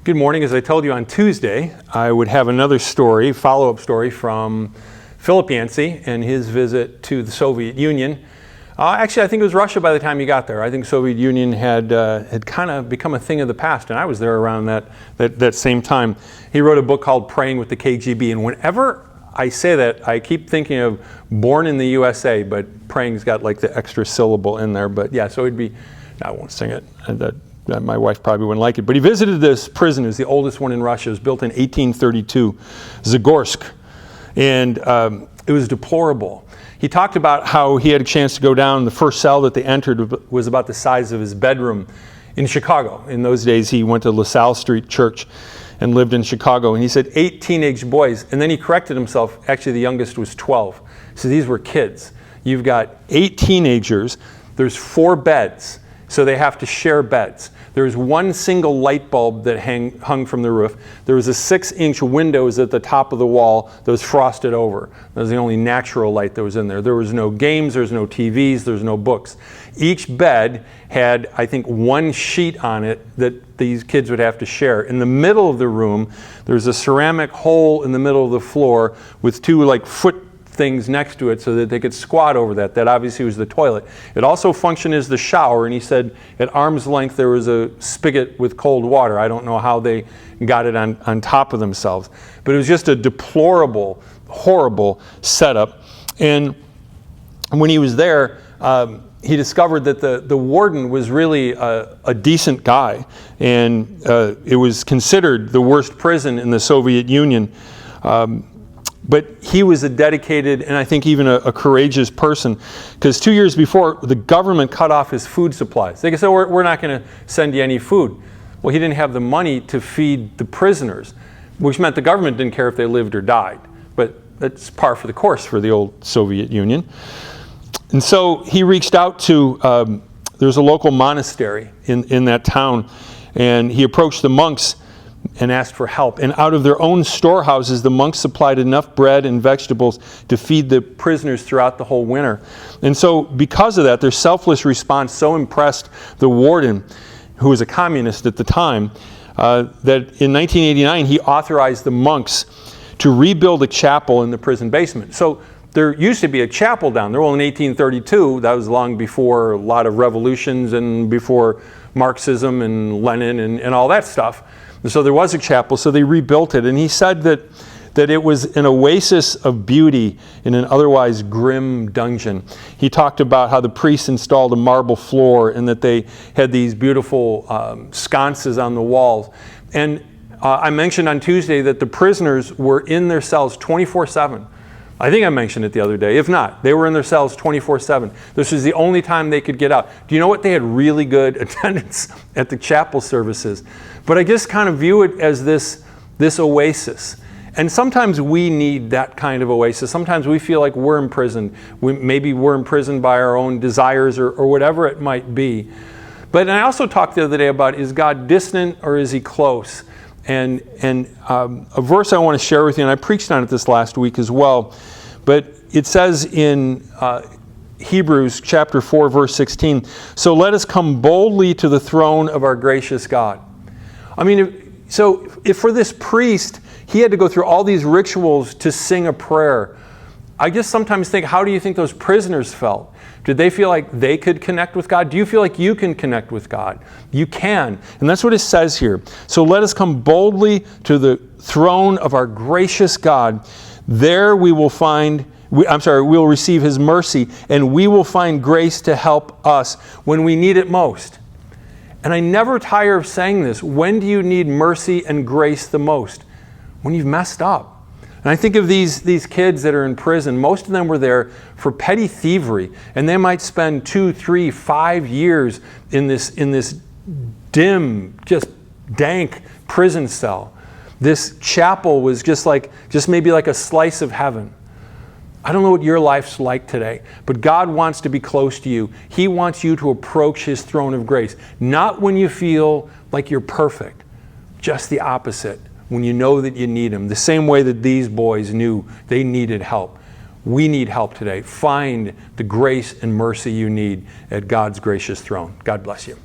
Good morning. As I told you on Tuesday, I would have another story, follow-up story from Philip Yancey and his visit to the Soviet Union. Actually, I think it was Russia by the time he got there. I think Soviet Union had kind of become a thing of the past, and I was there around that same time. He wrote a book called Praying with the KGB, and whenever I say that, I keep thinking of Born in the USA, but praying's got like the extra syllable in there. But yeah, so it'd be, I won't sing it. My wife probably wouldn't like it. But he visited this prison. It was the oldest one in Russia. It was built in 1832, Zagorsk. And it was deplorable. He talked about how he had a chance to go down. The first cell that they entered was about the size of his bedroom in Chicago. In those days, he went to LaSalle Street Church and lived in Chicago. And he said 8 teenage boys. And then he corrected himself. Actually, the youngest was 12. So these were kids. You've got 8 teenagers. There's 4 beds. So they have to share beds. There's one single light bulb that hung from the roof. There was a 6-inch windows at the top of the wall that was frosted over. That was the only natural light that was in there. There was no games, there was no TVs, there was no books. Each bed had, I think, 1 sheet on it that these kids would have to share. In the middle of the room, there's a ceramic hole in the middle of the floor with 2 like foot things next to it so that they could squat over that. That obviously was the toilet. It also functioned as the shower, and he said at arm's length there was a spigot with cold water. I don't know how they got it on top of themselves. But it was just a deplorable, horrible setup. And when he was there, he discovered that the warden was really a decent guy, and it was considered the worst prison in the Soviet Union. But he was a dedicated and I think even a courageous person, because 2 years before, the government cut off his food supplies. They said, we're not going to send you any food. Well, he didn't have the money to feed the prisoners, which meant the government didn't care if they lived or died. But that's par for the course for the old Soviet Union. And so he reached out to, there's a local monastery in that town, and he approached the monks and asked for help. And out of their own storehouses, the monks supplied enough bread and vegetables to feed the prisoners throughout the whole winter. And so because of that, their selfless response so impressed the warden, who was a communist at the time, that in 1989 he authorized the monks to rebuild a chapel in the prison basement. So there used to be a chapel down there. Well, in 1832, that was long before a lot of revolutions and before Marxism and Lenin and all that stuff. And so there was a chapel, so they rebuilt it. And he said that it was an oasis of beauty in an otherwise grim dungeon. He talked about how the priests installed a marble floor and that they had these beautiful sconces on the walls. And I mentioned on Tuesday that the prisoners were in their cells 24/7. I think I mentioned it the other day. If not, they were in their cells 24/7. This was the only time they could get out. Do you know what? They had really good attendance at the chapel services. But I just kind of view it as this oasis. And sometimes we need that kind of oasis. Sometimes we feel like we're imprisoned. Maybe we're imprisoned by our own desires or whatever it might be. But I also talked the other day about, is God distant or is he close? And a verse I want to share with you, and I preached on it this last week as well, but it says in Hebrews chapter 4, verse 16, "So let us come boldly to the throne of our gracious God." I mean, if for this priest, he had to go through all these rituals to sing a prayer. I just sometimes think, how do you think those prisoners felt? Did they feel like they could connect with God? Do you feel like you can connect with God? You can. And that's what it says here. "So let us come boldly to the throne of our gracious God. There we will we'll receive his mercy, and we will find grace to help us when we need it most." And I never tire of saying this. When do you need mercy and grace the most? When you've messed up. And I think of these kids that are in prison. Most of them were there for petty thievery, and they might spend 2, 3, 5 years in this dim, just dank prison cell. This chapel was just maybe like a slice of heaven. I don't know what your life's like today, but God wants to be close to you. He wants you to approach his throne of grace. Not when you feel like you're perfect, just the opposite. When you know that you need him, the same way that these boys knew they needed help. We need help today. Find the grace and mercy you need at God's gracious throne. God bless you.